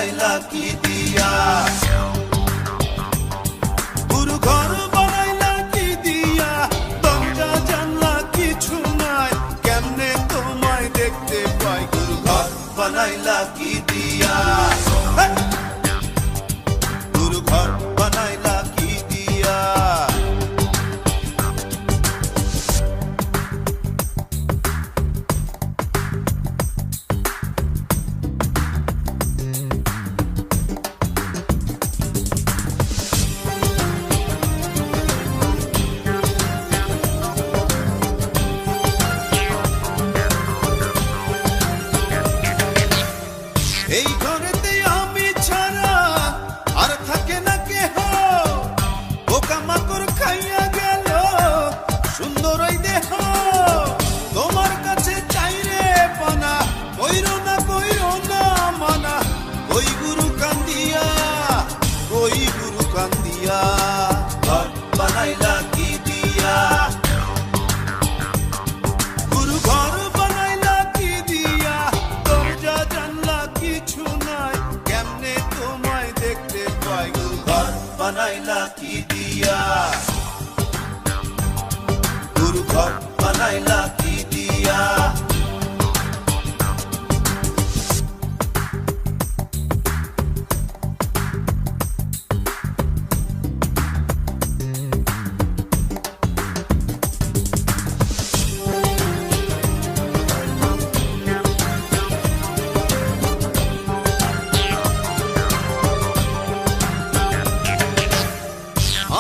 বানাইলা কি দিয়া, গুরু ঘর বানাইলা কি দিয়া, দরজা জানলা কিছু নাই, কেমনে তোমায় দেখতে পাই, গুরু ঘর বানাইলা কি দিয়া, গুরু ঘর বানাইলা কি দিয়া। এই ঘরেতে আমি ছাড়া আর থাকে না কেহ, পোকামাকড় খাইয়া গেল সুন্দর ওই দেহ, তোমার কাছে চাই রে পানা, কইরো না মানা, ওই গুরু কান্দিয়া, ওই গুরু কান্দিয়া, ঘর বানাইলা কি দিয়া, গুরু ঘর বানাইলা কি দিয়া, দরজা জানলা কিছু নাই, কেমনে তোমায় দেখতে পাই, গুরু ঘর বানাইলা কি দিয়া, গুরু ঘর বানাইলা কি দিয়া।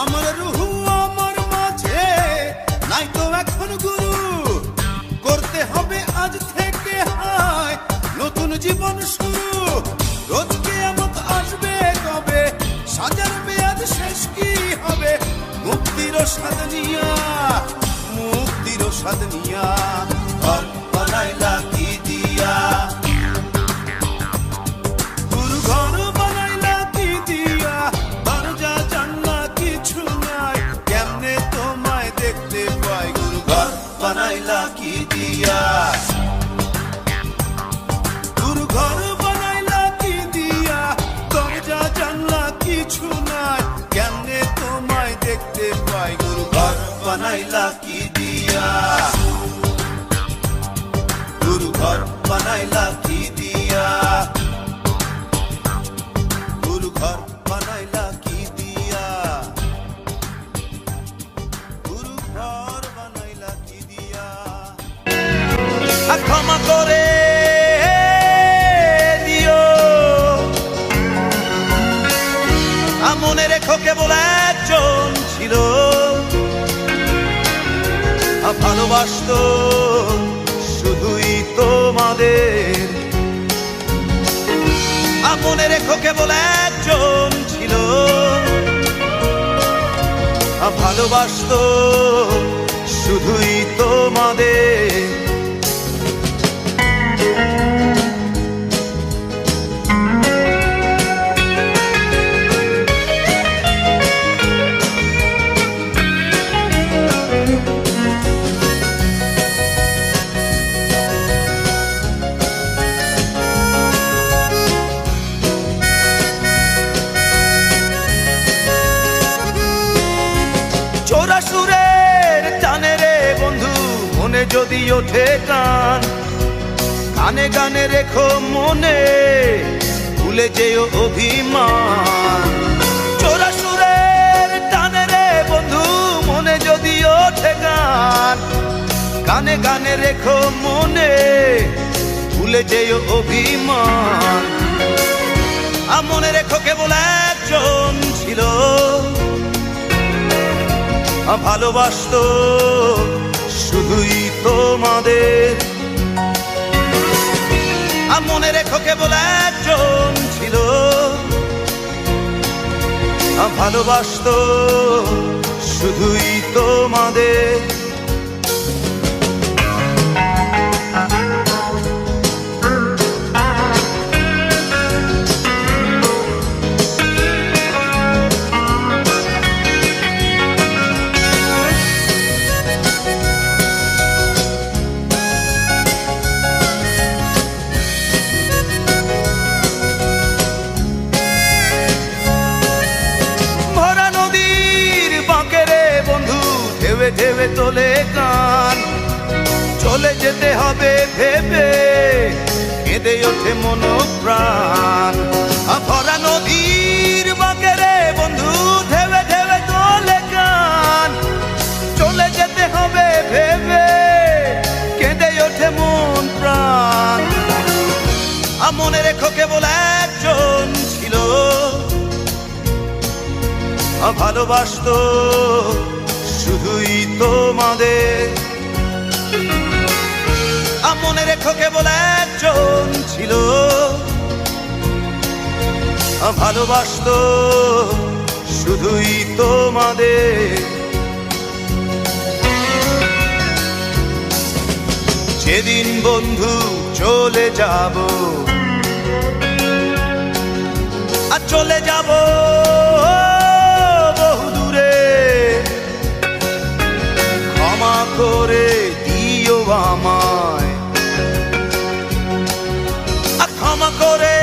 আমার রুহু আমার মাঝে নাই তো এখন গুরু, করতে হবে আজ থেকে হায় নতুন জীবন শুরু, রোজ কিয়ামত আসবে কবে, সাজার মেয়াদ শেষ কি হবে, মুক্তির স্বাদ নিয়া, মুক্তির স্বাদ নিয়া, ঘর বানাইলা কি দিয়া, গুরু ঘর বানাইলা কি দিয়া, দরজা জানলা কিছু নাই, কেমনে তোমায় দেখতে পাই, গুরু ঘর বানাইলা কি দিয়া, গুরু ঘর বানাইলা কি দিয়া, দরজা জানলা কিছু নাই, কেমনে তোমায় দেখতে পাই, গুরু ঘর বানাইলা কি দিয়া, গুরু ঘর বানাইলা কি দিয়া, গুরু ঘর বানাইলা কি দিয়া, গুরু ঘর বানাইলা কি দিয়া। ক্ষমা করে দিও, মনে রেখো কেবল একজন ছিল, ভালোবাসতো শুধুই তোমাদের, মনে রেখো কেবল একজন ছিল, ভালোবাসতো শুধুই তোমাদের। চোরা সুরের টানে রে বন্ধু, মনে যদি ওঠে টান, গানে গানে রেখো মনে, ভুলে যেও অভিমান, চোরা সুরের টানে রে বন্ধু, মনে যদি ওঠে গান, গানে গানে রেখো মনে, ভুলে যেও অভিমান, মনে রেখো কেবল একজন ছিল, ভালোবাসতো শুধুই তোমাদের, মনে রেখো কেবল একজন ছিল, ভালোবাসতো শুধুই তোমাদের। চলে যেতে হবে ভেবে কেঁদে ওঠে মন প্রাণ। ভরা নদীর বাঁকে রে বন্ধু ঢেবে ঢেবে তোলে গান। চলে যেতে হবে ভেবে কেঁদে ওঠে মন প্রাণ। মনে রেখো কেবল একজন ছিল ভালোবাসতো শুধুই তোমাদের। মনে রেখো কেবল একজন ছিল ভালোবাসতো শুধুই তোমাদের। যেদিন বন্ধু চলে যাব আর চলে যাব বহু দূরে, ক্ষমা করে দিও আমায়, ক্ষমা করে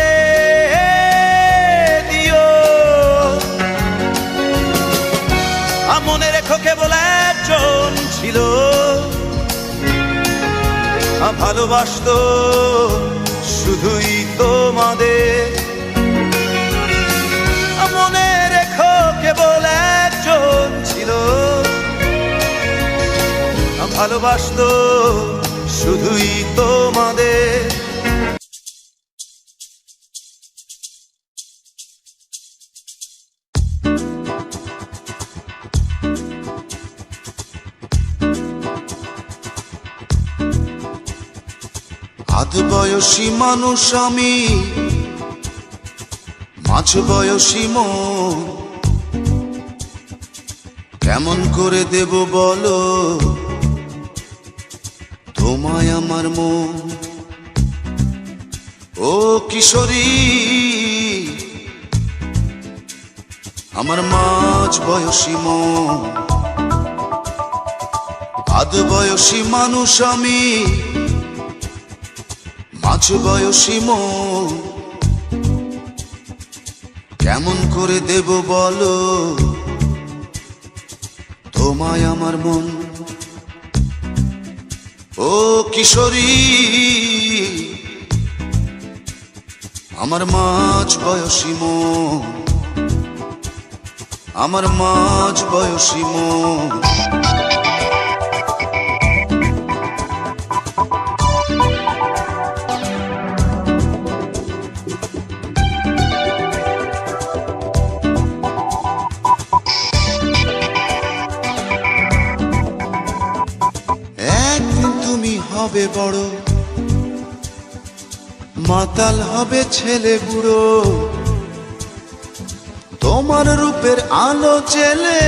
দিও। মনে রেখো কেবল একজন ছিল ভালোবাসতো শুধুই তোমাদের। মনে রেখো কেবল একজন ছিল ভালোবাসতো শুধুই তোমাদের। আধ বয়সী মানুষ আমি, মাঝ বয়সী মন, কেমন করে দেব বলো তোমায় আমার মন। ও কিশোরী আমার মাঝ বয়সী মন। আধ বয়সী মানুষ আমি, মাঝ বয়সী মন, কেমন করে দেব বলো তোমায় আমার মন। ও কিশোরী আমার মাঝ বয়সী মন, আমার মাঝ বয়সী মন। হবে বড় মাতাল হবে ছেলে বুড়ো, তোমার রূপের আলো জেলে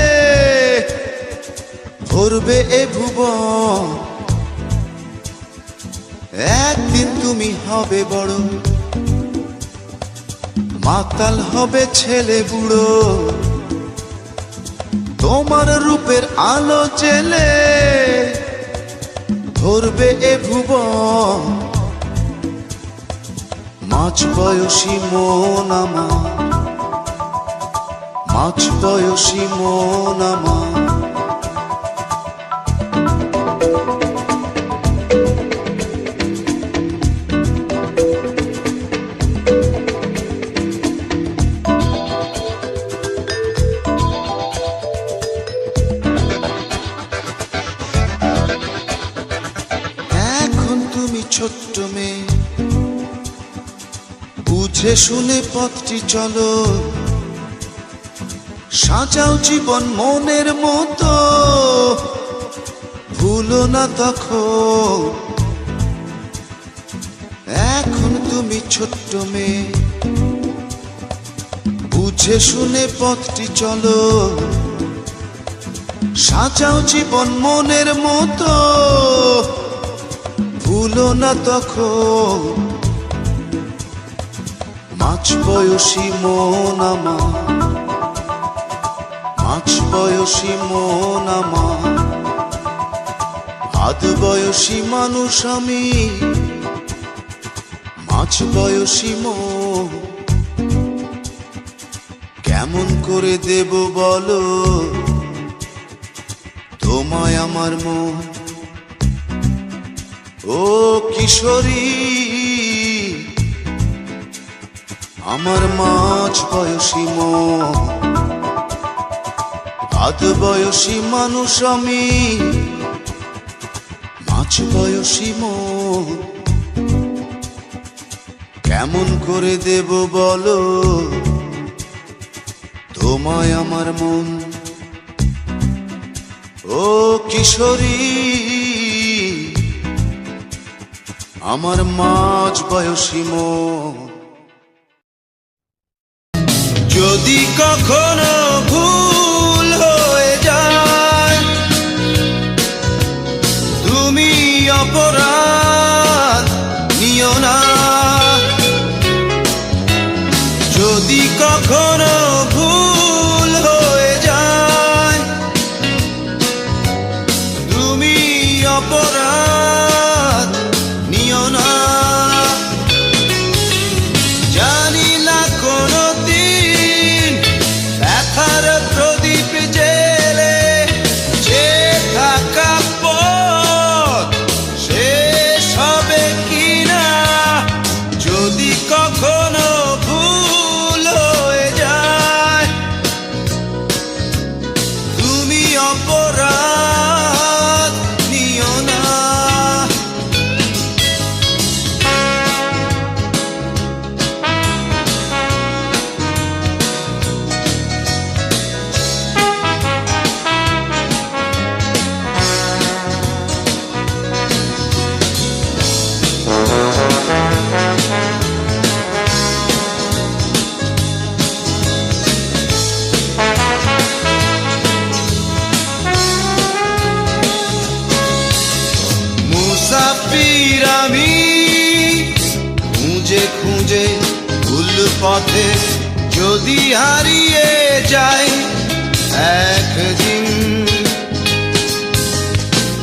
ভরবে এ ভুবন। একদিন তুমি হবে বড় মাতাল হবে ছেলে বুড়ো, তোমার রূপের আলো জেলে ভরবে এ ভুবন। মাঝ বয়সী মন আমার, মাঝ বয়সী মন আমার। ছোট্ট মেয়ে বুঝে শুনে পথটি চলো, সাজাও জীবন মনের মতো, ভুলো না তখন। এখন তুমি ছোট্ট মেয়ে বুঝে শুনে পথটি চলো, সাজাও জীবন মনের মতো, ভুলো না তখন। মাঝ বয়সী মন আমার, মাঝ বয়সী মন আমার। আধ বয়সী মানুষ আমি, মাঝ বয়সী মন, কেমন করে দেব বলো তোমায় আমার মন। ও কিশোরী, আমার মাঝ বয়সী মন, আধ বয়সী মানুষ আমি, মাঝ বয়সী মন, কেমন করে দেব বলো তোমায় আমার মন। ও কিশোরী, আমার মাঝ বয়সী মন, যদি কখনো ভুল হয়ে যায় তুমি অপরাধ নিও না। যদি কখনো ভুল হয়ে যায় তুমি অপরাধ নিও না। জানি না কোনো দিন ব্যথার প্রদীপ জেলে যে থাকা পথ শেষ হবে কিনা। যদি কখনো ভুল হয়ে যায় তুমি অপরাধ নিও না। মুসাফির আমি খুঁজে খুঁজে ভুল পথে যদি হারিয়ে যাই একদিন,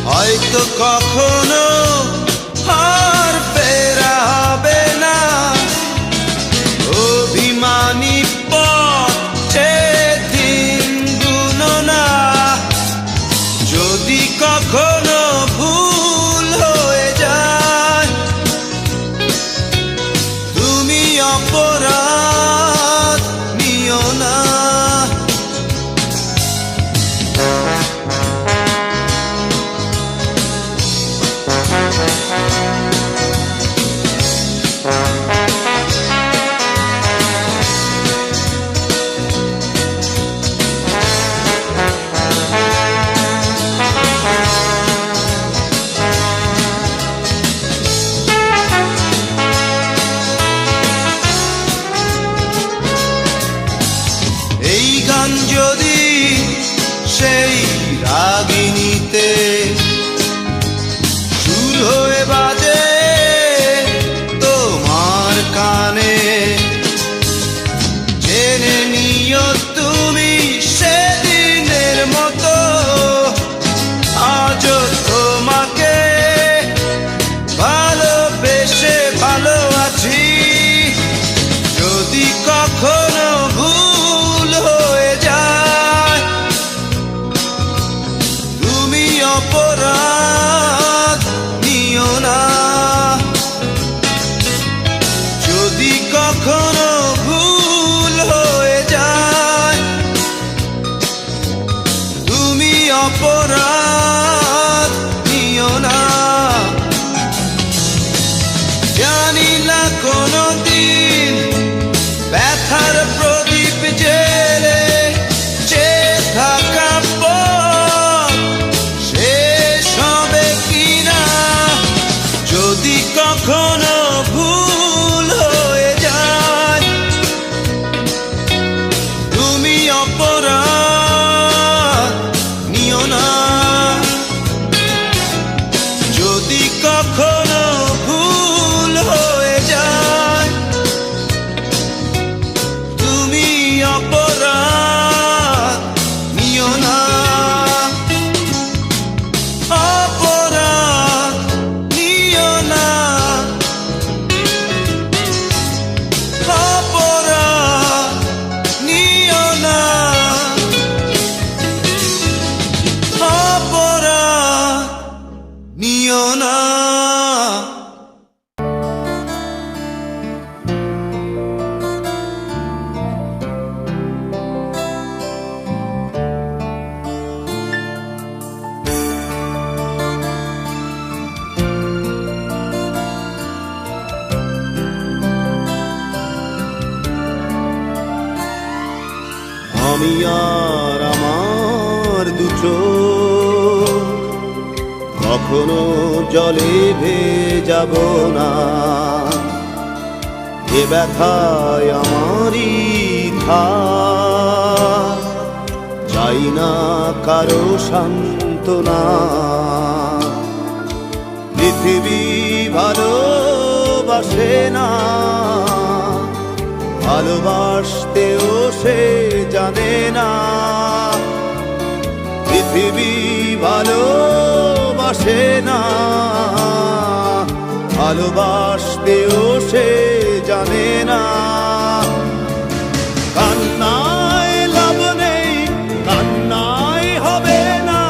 হয়তো কখনো আর ফেরা হবে না। অভিমানী পথে দিন গুনো না। যদি কখনো ভুল হয়ে যায় তুমি অপরাধ নিও না। এই গান যদি সেই রাগিনীতে সুর হয়ে বাজে তোমার কানে, জেনে নিও তুমি সেদিনের মতো আজও তোমাকে ভালোবেসে ভালো আছি। যদি কখনো ভুল হয়ে যায় তুমি অপরাধ আমি আর আমার দুচোখ কখনো জলে ভেজাব না। এ ব্যথায় আমারই থাক, চাই না কারো সান্ত্বনা। পৃথিবী ভালোবাসে না, ভালোবাসতেও সে জানে না। পৃথিবী ভালোবাসে না, ভালোবাসতেও সে জানে না। কান্নায় লাভ নেই, কান্নায় হবে না,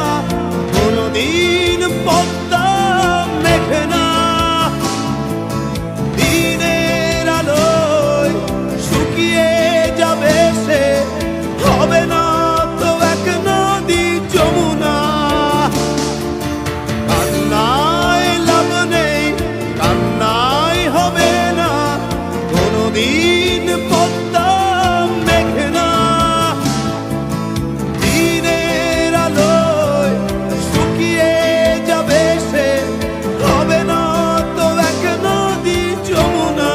কোনদিন পদ্মা মেঘে না। দিনের আলোয় শুকিয়ে যাবে সে, হবে না তো এক নদী যমুনা। কান্নায় লাভ নেই, কান্নায় হবে না, কোনদিন পদ্মা মেঘে না। দিনের আলোয় শুকিয়ে যাবে সে, হবে না তো এক নদী যমুনা।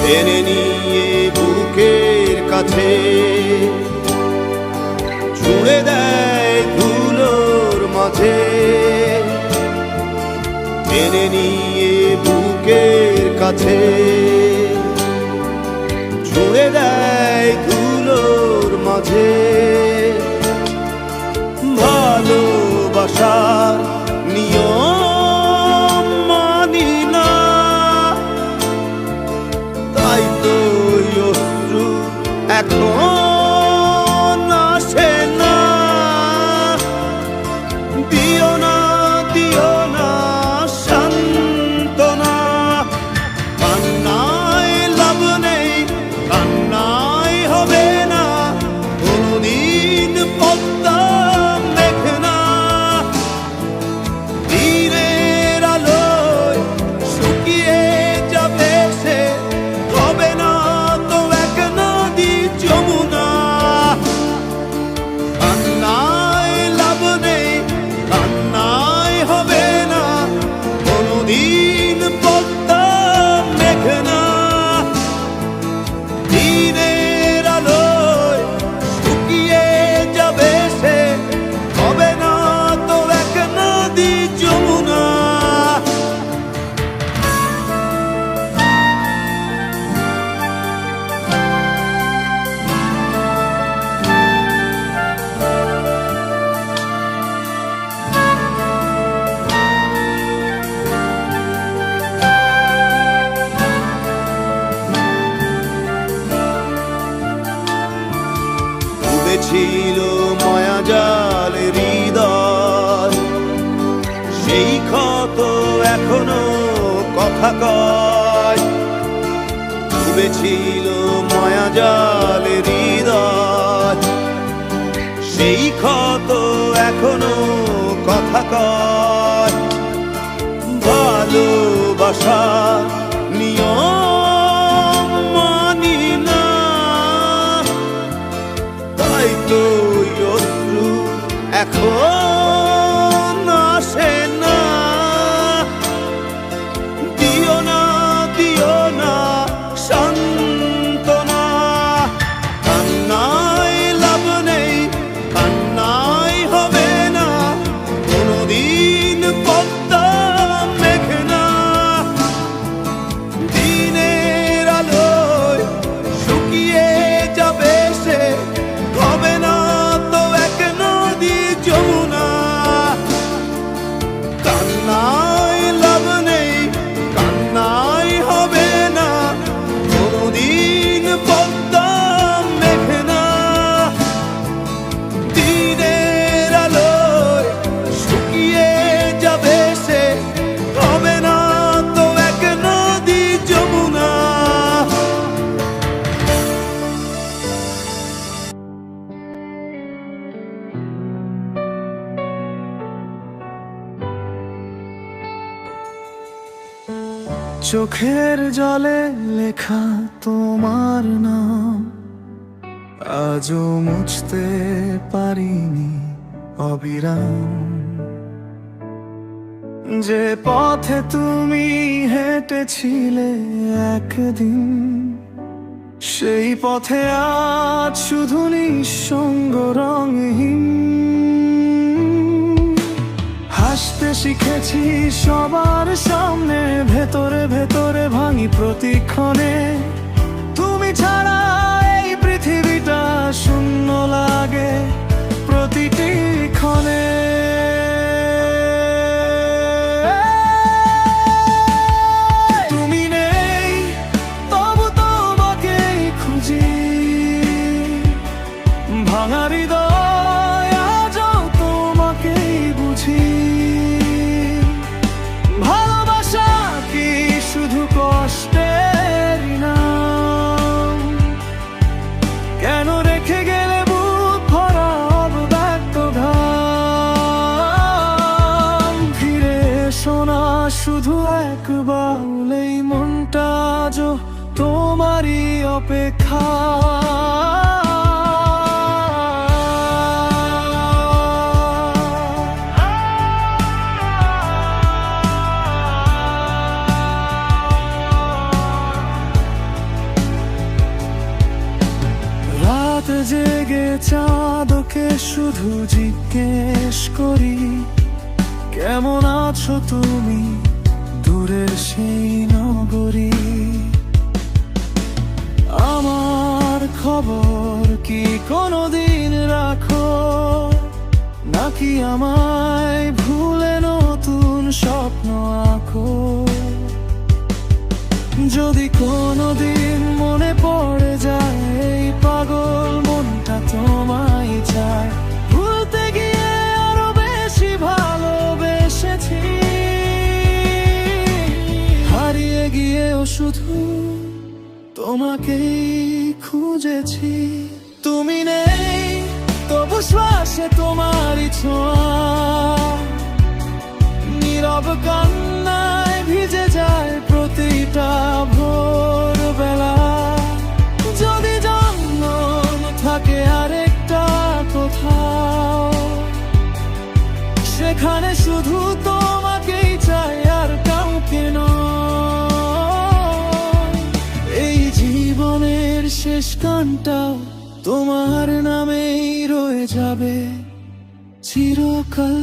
টেনে নিয়ে বুকের কাছে ছুঁড়ে দেয় ধুলোর মাঝে। টেনে নিয়ে বুকের কাছে ছুঁড়ে দেয় ধুলোর মাঝে। ভালোবাসার নিয়ম মানি না, তাই তো অশ্রু এখন আসে না। দিও না, দিও না সান্ত্বনা। কান্নায় লাভ নেই, কান্নায় হবে না, কোনদিন পদ্মা মেঘে না। দিনের আলোয় শুকিয়ে যাবে সে, হবে না তো এক নদী যমুনা। কান্নায় লাভ নেই, কান্নায় হবে না, কোনদিন পদ্মা মেঘে না। দিনের আলোয় শুকিয়ে যাবে সে, হবে না তো এক নদী যমুনা। ছিল মায়াজাল হৃদয়, সেই ক্ষত এখনো কথা কয়। ডুবেছিল মায়াজাল হৃদয়, সেই ক্ষত এখনো কথা কয়। ভালোবাসা নিয়ম মানি না, তাই তো অশ্রু এখন আসে না। দিও না, দিও না সান্ত্বনা। কান্নায় লাভ নেই, কান্নায় হবে না, কোনদিন পদ্মা মেঘে না। চোখের জলে লেখা তোমার নাম আজও মুছতে পারিনি অবিরাম। যে পথে তুমি হেঁটেছিলে একদিন, সেই পথে আজ শুধু নিঃসঙ্গ রঙহীন। হাসতে শিখেছি সবার সামনে, ভেতরে ভেতরে ভাঙি প্রতিক্ষণে। তুমি ছাড়া এই পৃথিবীটা শূন্য লাগে প্রতিটি ক্ষণে। তুমি নেই তবু তোমাকেই খুঁজি, ভাঙা হৃদয় আজও তোমাকেই বুঝি। ভালোবাসা কি শুধু কষ্টের নাম? কেন রেখে গেলে বুক ভরা অব্যক্ত ঘাম? ফিরে এসো না শুধু একবার, এই মনটা আজও তোমারই অপেক্ষা। রাত জেগে চাঁদকে শুধু জিজ্ঞেস করি, কেমন আছো তুমি দূরের সেই নগরী? আমার খবর কি কোনোদিন রাখো, নাকি আমায় ভুলে নতুন স্বপ্ন আঁকো? যদি কোনোদিন মনে পড়ে যায় এই পাগল মনটা তোমায় চায়, ভুলতে গিয়ে আরো বেশি ভালোবেসেছি। হারিয়ে গিয়েও শুধু তোমাকেই খুঁজেছি। তুমি নেই তবু শ্বাসে তোমারই ছোঁয়া, নীরব কান্নায় ভিজে যায় প্রতিটা ভোরবেলা। যদি জন্ম থাকে আরেকটা কোথাও, সেখানে শুধু তোমাকেই চাই আর কাউকে নয়। এই জীবনের শেষ গানটাও তোমার নামেই রয়ে যাবে চিরকাল।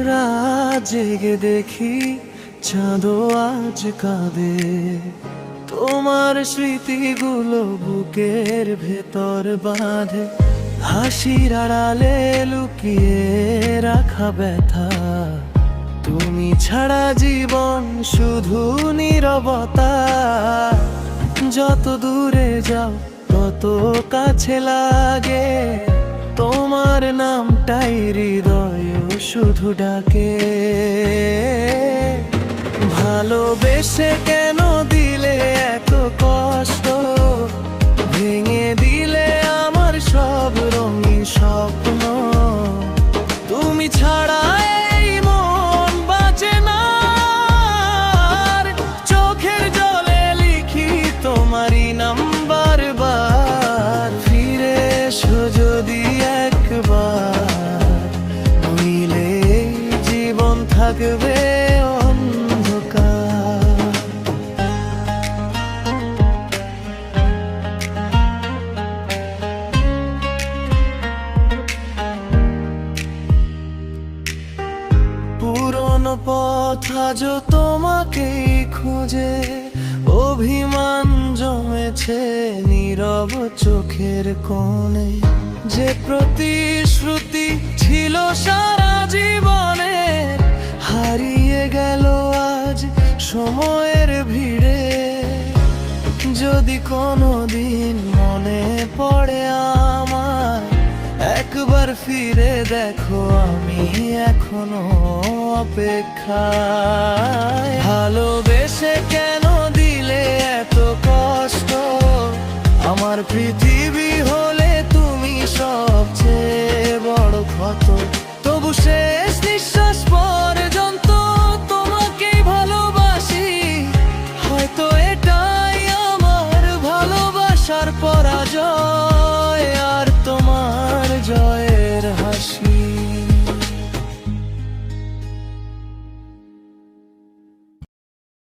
রাত জেগে দেখি চাঁদও আজ কাঁদে, তোমার স্মৃতিগুলো বুকের ভেতর বাঁধে। হাসির আড়ালে লুকিয়ে রাখা ব্যথা, তুমি ছাড়া জীবন শুধু নীরবতা। যত দূরে যাও তত কাছে লাগে, তোমার নামটাই হৃদয় শুধু ডাকে। ভালোবেসে কেন দিলে এত কষ্ট, ভেঙে দিলে আমার সব রঙিন স্বপ্ন। তুমি ছাড়া এই মন বাঁচে না, চোখের জলে লিখি তোমারই নাম্বার বার। ফিরে এসো যদি একবার, নইলে জীবন থাকবে অন্ধকার। পুরনো পথ আজও তোমাকেই খুঁজে, অভিমান জমেছে আছে নীরব চোখের কোণে, যে প্রতিশ্রুতি ছিল সারা জীবনে হারিয়ে গেল আজ সময়ের ভিড়ে। যদি কোনোদিন মনে পড়ে আমার, একবার ফিরে দেখো আমি এখনো অপেক্ষায়। ভালো